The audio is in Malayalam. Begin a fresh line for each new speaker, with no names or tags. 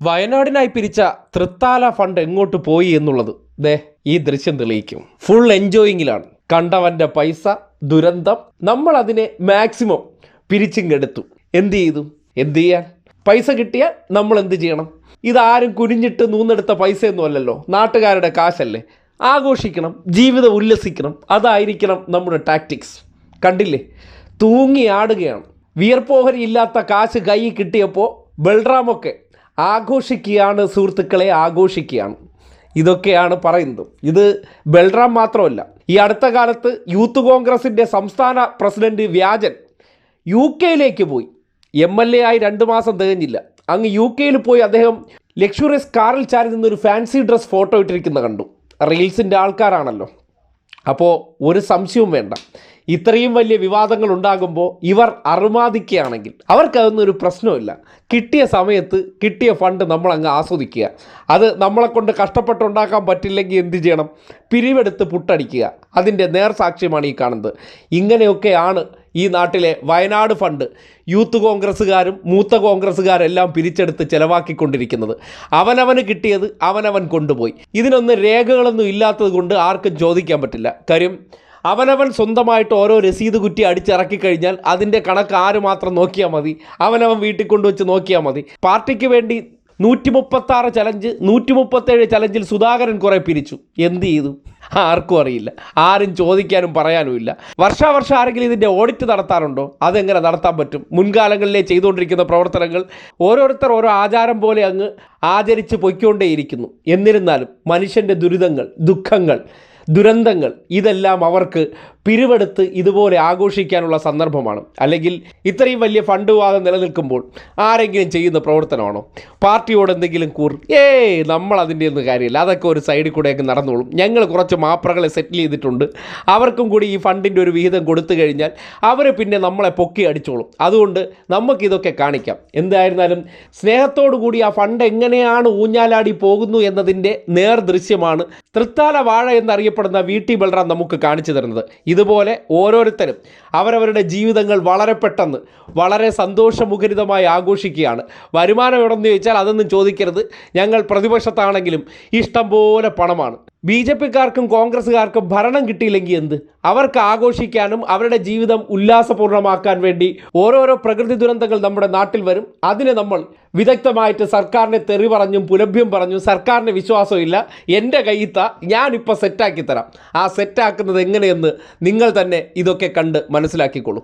വയനാടിനായി പിരിച്ച തൃത്താല ഫണ്ട് എങ്ങോട്ട് പോയി എന്നുള്ളത് ഈ ദൃശ്യം തെളിയിക്കും. ഫുൾ എൻജോയിങ്ങിലാണ്. കണ്ടവൻ്റെ പൈസ, ദുരന്തം. നമ്മൾ അതിനെ മാക്സിമം പിരിച്ചിങ്ങെടുത്തു. എന്ത് ചെയ്യാൻ? പൈസ കിട്ടിയാൽ നമ്മൾ എന്ത് ചെയ്യണം? ഇതാരും കുനിഞ്ഞിട്ട് നൂന്നെടുത്ത പൈസയൊന്നും അല്ലല്ലോ, നാട്ടുകാരുടെ കാശല്ലേ. ആഘോഷിക്കണം, ജീവിതം ഉല്ലസിക്കണം. അതായിരിക്കണം നമ്മുടെ ടാക്ടിക്സ്. കണ്ടില്ലേ, തൂങ്ങിയാടുകയാണ്. വിയർപ്പോഹരി ഇല്ലാത്ത കാശ് കൈ കിട്ടിയപ്പോൾ ബൽറാമൊക്കെ ആഘോഷിക്കുകയാണ്. സുഹൃത്തുക്കളെ, ആഘോഷിക്കുകയാണ്. ഇതൊക്കെയാണ് പറയുന്നത്. ഇത് ബൽറാം മാത്രമല്ല. ഈ അടുത്ത കാലത്ത് യൂത്ത് കോൺഗ്രസിൻ്റെ സംസ്ഥാന പ്രസിഡന്റ് വ്യാജൻ UK പോയി. MLA ആയി 2 മാസം തികഞ്ഞില്ല. അങ്ങ് UK പോയി അദ്ദേഹം ലക്ഷറിയസ് കാറിൽ ചാരി നിന്നൊരു ഫാൻസി ഡ്രസ് ഫോട്ടോ ഇട്ടിരിക്കുന്ന കണ്ടു. റീൽസിൻ്റെ ആൾക്കാരാണല്ലോ. അപ്പോൾ ഒരു സംശയവും വേണ്ട, ഇത്രയും വലിയ വിവാദങ്ങൾ ഉണ്ടാകുമ്പോൾ ഇവർ അറുമാദിക്കുകയാണെങ്കിൽ അവർക്കതൊന്നൊരു പ്രശ്നമില്ല. കിട്ടിയ സമയത്ത് കിട്ടിയ ഫണ്ട് നമ്മളങ്ങ് ആസ്വദിക്കുക. അത് നമ്മളെ കൊണ്ട് കഷ്ടപ്പെട്ടുണ്ടാക്കാൻ പറ്റില്ലെങ്കിൽ എന്ത് ചെയ്യണം? പിരിവെടുത്ത് പുട്ടടിക്കുക. അതിൻ്റെ നേർസാക്ഷ്യമാണ് ഈ കാണുന്നത്. ഇങ്ങനെയൊക്കെയാണ് ഈ നാട്ടിലെ വയനാട് ഫണ്ട് യൂത്ത് കോൺഗ്രസ്സുകാരും മൂത്ത കോൺഗ്രസ്സുകാരെല്ലാം പിരിച്ചെടുത്ത് ചിലവാക്കിക്കൊണ്ടിരിക്കുന്നത്. അവനവന് കിട്ടിയത് അവനവൻ കൊണ്ടുപോയി. ഇതിനൊന്നും രേഖകളൊന്നും ഇല്ലാത്തത് കൊണ്ട് ആർക്കും ചോദിക്കാൻ പറ്റില്ല. കാര്യം അവനവൻ സ്വന്തമായിട്ട് ഓരോ രസീത് കുറ്റി അടിച്ചിറക്കി കഴിഞ്ഞാൽ അതിൻ്റെ കണക്ക് ആര് മാത്രം നോക്കിയാൽ മതി? അവനവൻ വീട്ടിൽ കൊണ്ടുവച്ച് നോക്കിയാൽ മതി. പാർട്ടിക്ക് വേണ്ടി 136 ചലഞ്ച്, 137 ചലഞ്ചിൽ സുധാകരൻ കുറേ പിരിച്ചു. എന്ത് ചെയ്തു? ആർക്കും അറിയില്ല. ആരും ചോദിക്കാനും പറയാനുമില്ല. വർഷാവർഷം ആരെങ്കിലും ഇതിൻ്റെ ഓഡിറ്റ് നടത്താറുണ്ടോ? അതെങ്ങനെ നടത്താൻ പറ്റും? മുൻകാലങ്ങളിലെ ചെയ്തുകൊണ്ടിരിക്കുന്ന പ്രവർത്തനങ്ങൾ ഓരോരുത്തർ ഓരോ ആചാരം പോലെ അങ്ങ് ആചരിച്ച് പൊയ്ക്കൊണ്ടേയിരിക്കുന്നു. എന്നിരുന്നാലും മനുഷ്യൻ്റെ ദുരിതങ്ങൾ, ദുഃഖങ്ങൾ, ദുരന്തങ്ങൾ ഇതെല്ലാം അവർക്ക് പിരിവെടുത്ത് ഇതുപോലെ ആഘോഷിക്കാനുള്ള സന്ദർഭമാണ്. അല്ലെങ്കിൽ ഇത്രയും വലിയ ഫണ്ട് വിവാദം നിലനിൽക്കുമ്പോൾ ആരെങ്കിലും ചെയ്യുന്ന പ്രവർത്തനമാണോ? പാർട്ടിയോട് എന്തെങ്കിലും നമ്മൾ അതിൻ്റെ ഒന്നും കാര്യമില്ല, അതൊക്കെ ഒരു സൈഡിൽ കൂടെയൊക്കെ നടന്നോളും. ഞങ്ങൾ കുറച്ച് മാപ്രകളെ സെറ്റിൽ ചെയ്തിട്ടുണ്ട്, അവർക്കും കൂടി ഈ ഫണ്ടിൻ്റെ ഒരു വിഹിതം കൊടുത്തു കഴിഞ്ഞാൽ അവർ പിന്നെ നമ്മളെ പൊക്കി അടിച്ചോളും. അതുകൊണ്ട് നമുക്കിതൊക്കെ കാണിക്കാം. എന്തായിരുന്നാലും സ്നേഹത്തോടു കൂടി ആ ഫണ്ട് എങ്ങനെയാണ് ഊഞ്ഞാലാടി പോകുന്നു എന്നതിൻ്റെ നേർദൃശ്യമാണ് തൃത്താല വാഴ എന്നറിയപ്പെടുന്ന VT ബൽറാം നമുക്ക് കാണിച്ചു തരുന്നത്. ഇതുപോലെ ഓരോരുത്തരും അവരവരുടെ ജീവിതങ്ങൾ വളരെ പെട്ടെന്ന് വളരെ സന്തോഷമുഖരിതമായി ആഘോഷിക്കുകയാണ്. വരുമാനം എവിടെന്ന് ചോദിച്ചാൽ അതൊന്നും ചോദിക്കരുത്. ഞങ്ങൾ പ്രതിപക്ഷത്താണെങ്കിലും ഇഷ്ടം പോലെ പണമാണ്. BJPക്കാർക്കും കോൺഗ്രസ്സുകാർക്കും ഭരണം കിട്ടിയില്ലെങ്കിൽ എന്ത്? അവർക്ക് ആഘോഷിക്കാനും അവരുടെ ജീവിതം ഉല്ലാസപൂർണ്ണമാക്കാൻ വേണ്ടി ഓരോരോ പ്രകൃതി ദുരന്തങ്ങൾ നമ്മുടെ നാട്ടിൽ വരും. അതിന് നമ്മൾ വിദഗ്ധമായിട്ട് സർക്കാരിനെ തെറി പറഞ്ഞും പുലഭ്യം പറഞ്ഞും സർക്കാരിന് വിശ്വാസമില്ല. എൻ്റെ കയ്യിത്ത ഞാനിപ്പോൾ സെറ്റാക്കി തരാം. ആ സെറ്റാക്കുന്നത് എങ്ങനെയെന്ന് നിങ്ങൾ തന്നെ ഇതൊക്കെ കണ്ട് മനസ്സിലാക്കിക്കോളൂ.